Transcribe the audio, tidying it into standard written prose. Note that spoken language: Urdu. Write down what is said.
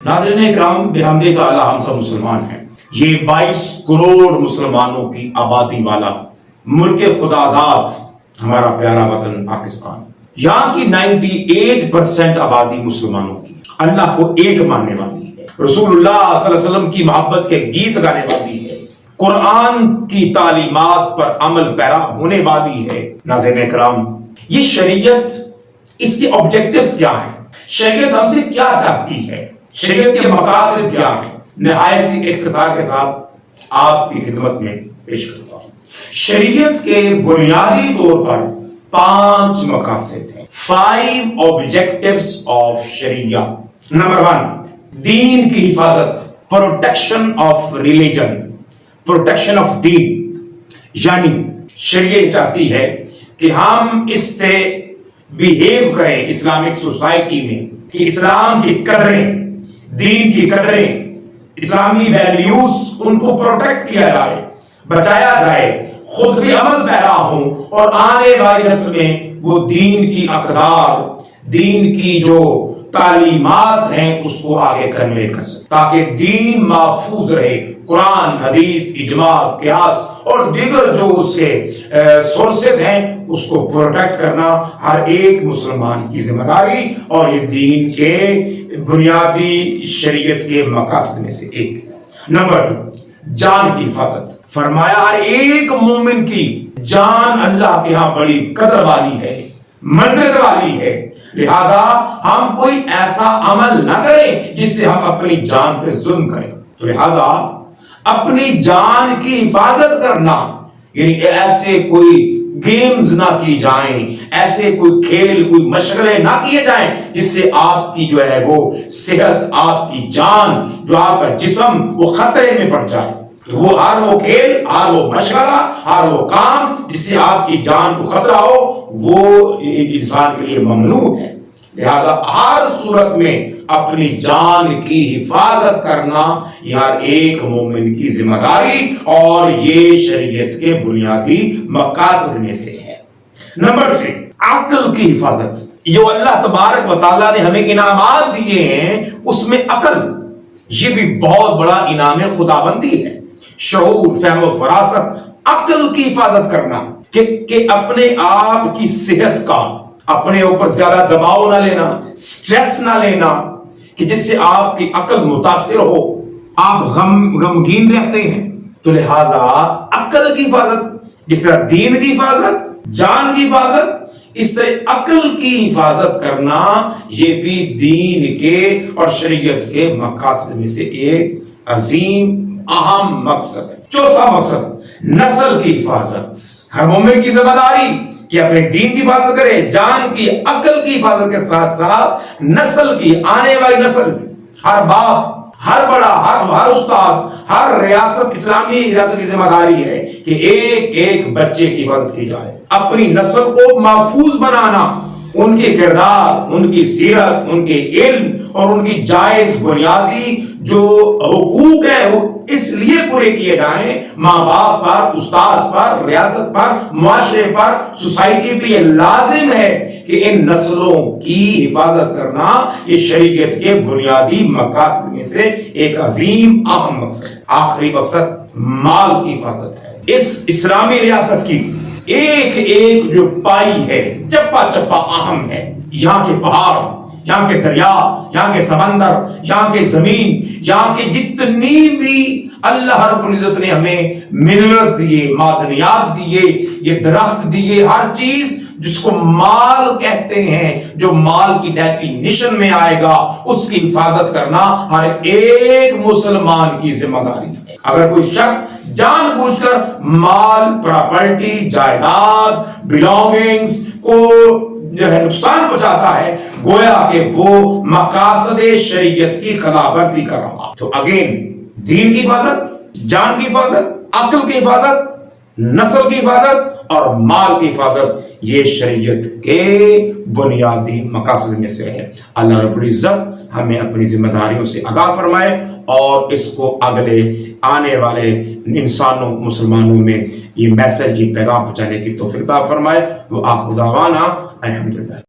ناظرین اکرام، بحمد تعالی ہم سب مسلمان ہیں۔ یہ 22 کروڑ مسلمانوں کی آبادی والا ملک خدا داد ہمارا پیارا وطن پاکستان، یہاں کی 98% آبادی مسلمانوں کی اللہ کو ایک ماننے والی ہے، رسول اللہ صلی اللہ علیہ وسلم کی محبت کے گیت گانے والی ہے، قرآن کی تعلیمات پر عمل پیرا ہونے والی ہے۔ ناظرین اکرام، یہ شریعت، اس کے آبجیکٹیوز کیا ہیں؟ شریعت ہم سے کیا چاہتی ہے؟ شریعت کے مقاصد کیا ہیں؟ نہایت ہی اختصار کے ساتھ آپ کی خدمت میں پیش کرتا ہوں۔ شریعت کے بنیادی طور پر 5 مقاصد ہیں۔ 5 objectives of شریعہ۔ نمبر 1، دین کی حفاظت، protection of religion, protection of دین، یعنی شریعت چاہتی ہے کہ ہم اس طرح بیہیو کریں اسلامک سوسائٹی میں کہ اسلام کی قدریں، دین کی قدریں، اسلامی ویلیوز، ان کو پروٹیکٹ کیا جائے، بچایا جائے، خود بھی عمل پیرا ہوں اور آنے والی نسل میں وہ دین کی اقدار، دین کی جو تعلیمات ہیں اس کو آگے کنوے کر سکیں، تاکہ دین محفوظ رہے۔ قرآن، حدیث، اجماع، قیاس اور دیگر جو اس کے سورسز ہیں اس کو پروٹیکٹ کرنا ہر ایک مسلمان کی ذمہ داری، اور یہ دین کے بنیادی شریعت کے مقاصد میں سے ایک ہے۔ نمبر 2، جان کی حفاظت۔ فرمایا ہر ایک مومن کی جان اللہ کے ہاں بڑی قدر والی ہے، منزلت والی ہے، لہذا ہم کوئی ایسا عمل نہ کریں جس سے ہم اپنی جان پہ ظلم کریں۔ تو لہذا اپنی جان کی حفاظت کرنا، یعنی ایسے کوئی گیمز نہ کی جائیں، ایسے کوئی کھیل، کوئی مشغلے نہ کیے جائیں جس سے آپ کی جو ہے وہ صحت، آپ کی جان، جو آپ کا جسم وہ خطرے میں پڑ جائے۔ تو وہ ہر وہ کھیل، ہر وہ مشغلہ، ہر وہ کام جس سے آپ کی جان کو خطرہ ہو، وہ انسان کے لیے ممنوع ہے۔ لہذا ہر صورت میں اپنی جان کی حفاظت کرنا یہ ہر ایک مومن کی ذمہ داری اور یہ شریعت کے بنیادی مقاصد میں سے ہے۔ نمبر 3، عقل کی حفاظت۔ جو اللہ تبارک و تعالیٰ نے ہمیں انعامات دیے ہیں اس میں عقل، یہ بھی بہت بڑا انعام خداوندی ہے۔ شعور، فہم و فراست، عقل کی حفاظت کرنا کہ اپنے آپ کی صحت کا اپنے اوپر زیادہ دباؤ نہ لینا، سٹریس نہ لینا کہ جس سے آپ کی عقل متاثر ہو، آپ غمگین رہتے ہیں۔ تو لہذا عقل کی حفاظت، جس طرح دین کی حفاظت، جان کی حفاظت، اس طرح عقل کی حفاظت کرنا یہ بھی دین کے اور شریعت کے مقاصد میں سے ایک عظیم اہم مقصد ہے۔ چوتھا مقصد، نسل کی حفاظت۔ ہر مومن کی ذمہ داری کہ اپنے دین کی حفاظت کرے، جان کی، عقل کی حفاظت کے ساتھ ساتھ نسل کی، آنے والی نسل، ہر باپ، ہر بڑا، ہر استاد، ہر ریاست، اسلامی ریاست کی ذمہ داری ہے کہ ایک ایک بچے کی حفاظت کی جائے، اپنی نسل کو محفوظ بنانا، ان کے کردار، ان کی سیرت، ان کے علم اور ان کی جائز بنیادی جو حقوق ہیں وہ اس لیے پورے کیے جائیں۔ ماں باپ پر، استاد پر، ریاست پر، معاشرے پر، سوسائٹی پہ یہ لازم ہے کہ ان نسلوں کی حفاظت کرنا یہ شریعت کے بنیادی مقاصد میں سے ایک عظیم اہم مقصد ہے۔ آخری مقصد مال کی حفاظت ہے۔ اس اسلامی ریاست کی ایک ایک جو پائی ہے، چپا چپا اہم ہے۔ یہاں کے پہاڑ، یہاں کے دریا، یہاں کے سمندر، یہاں کے زمین، یہاں کے جتنی بھی اللہ رب العزت نے ہمیں منرلز دیے، معدنیات دیے، یہ درخت دیے، ہر چیز جس کو مال کہتے ہیں، جو مال کی ڈیفینیشن میں آئے گا، اس کی حفاظت کرنا ہر ایک مسلمان کی ذمہ داری ہے۔ اگر کوئی شخص جان بوجھ کر مال، پراپرٹی، جائیداد، بلانگنگز کو جو ہے نقصان پہنچاتا ہے، گویا کہ وہ مقاصد شریعت کی خلاف ورزی کر رہا۔ تو اگین، دین کی حفاظت، جان کی حفاظت، عقل کی حفاظت، نسل کی حفاظت اور مال کی حفاظت یہ شریعت کے بنیادی مقاصد میں سے ہے۔ اللہ رب العزت ہمیں اپنی ذمہ داریوں سے آگاہ فرمائے اور اس کو اگلے آنے والے انسانوں، مسلمانوں میں یہ میسج، یہ پیغام پہنچانے کی توفیق عطا فرمائے۔ وہ آخر دعوانا الحمدللہ۔